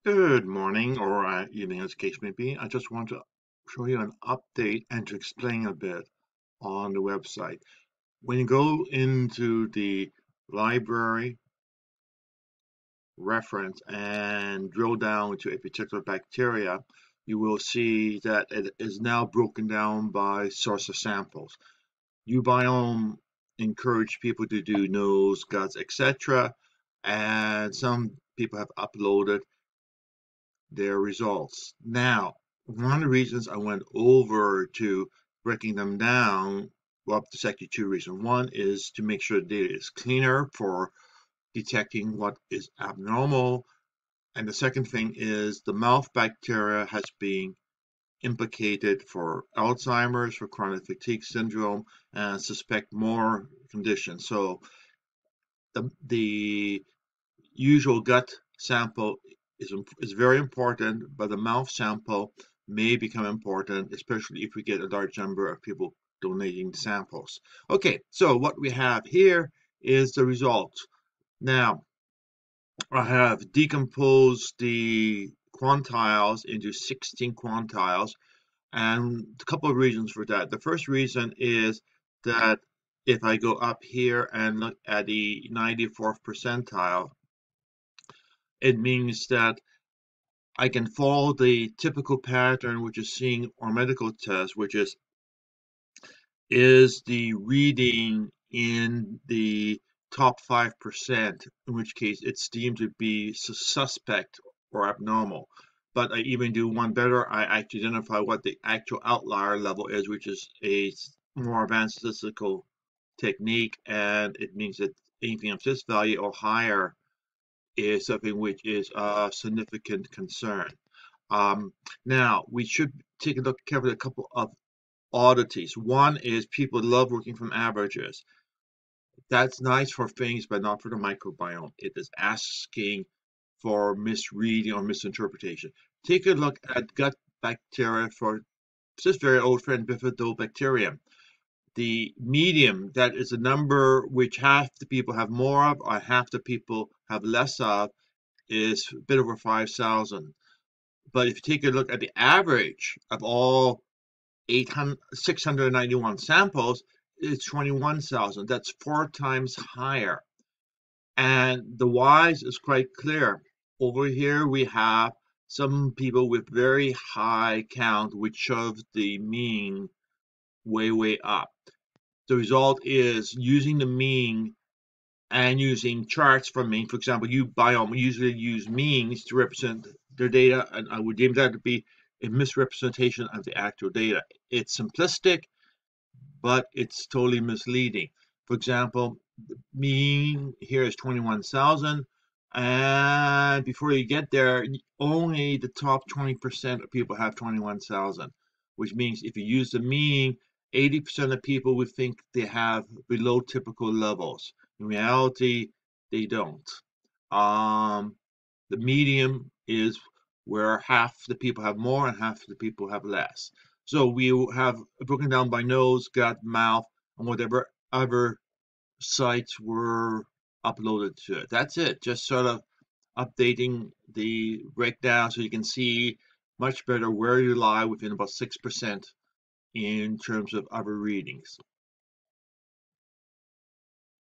Good morning or evening, as the case may be. I just want to show you an update and to explain a bit on the website. When you go into the library reference and drill down to a particular bacteria, you will see that it is now broken down by source of samples. Ubiome encourage people to do nose, guts, etc. And some people have uploaded their results. Now, one of the reasons I went over to breaking them down, well, there's actually two reasons. One is to make sure the data is cleaner for detecting what is abnormal. And the second thing is the mouth bacteria has been implicated for Alzheimer's, for chronic fatigue syndrome, and suspect more conditions. So the usual gut sample is very important, but the mouth sample may become important, especially if we get a large number of people donating samples. Okay, so what we have here is the results. Now, I have decomposed the quantiles into 16 quantiles, and a couple of reasons for that. The first reason is that if I go up here and look at the 94th percentile, it means that I can follow the typical pattern which is seen on medical tests, which is the reading in the top 5%, in which case it's deemed to be suspect or abnormal. But I even do one better. I actually identify what the actual outlier level is, which is a more advanced statistical technique, and it means that anything of this value or higher is something which is a significant concern. Um, Now, we should take a look carefully at a couple of oddities. One is people love working from averages. That's nice for things, but not for the microbiome. It is asking for misreading or misinterpretation. Take a look at gut bacteria for this very old friend Bifidobacterium. The medium, that is a number which half the people have more of or half the people have less of, is a bit over 5,000. But if you take a look at the average of all 691 samples, it's 21,000. That's 4 times higher. And the whys is quite clear. Over here we have some people with very high count, which shoves the mean way up. The result is using the mean and using charts from mean. For example, Ubiome usually use means to represent their data, and I would deem that to be a misrepresentation of the actual data. It's simplistic, but it's totally misleading. For example, the mean here is 21,000, and before you get there, only the top 20% of people have 21,000, which means if you use the mean, 80% of people would think they have below typical levels. In reality, they don't. The medium is where half the people have more and half the people have less. So we have broken down by nose, gut, mouth, and whatever other sites were uploaded to it. That's it. Just sort of updating the breakdown so you can see much better where you lie within about 6% in terms of other readings.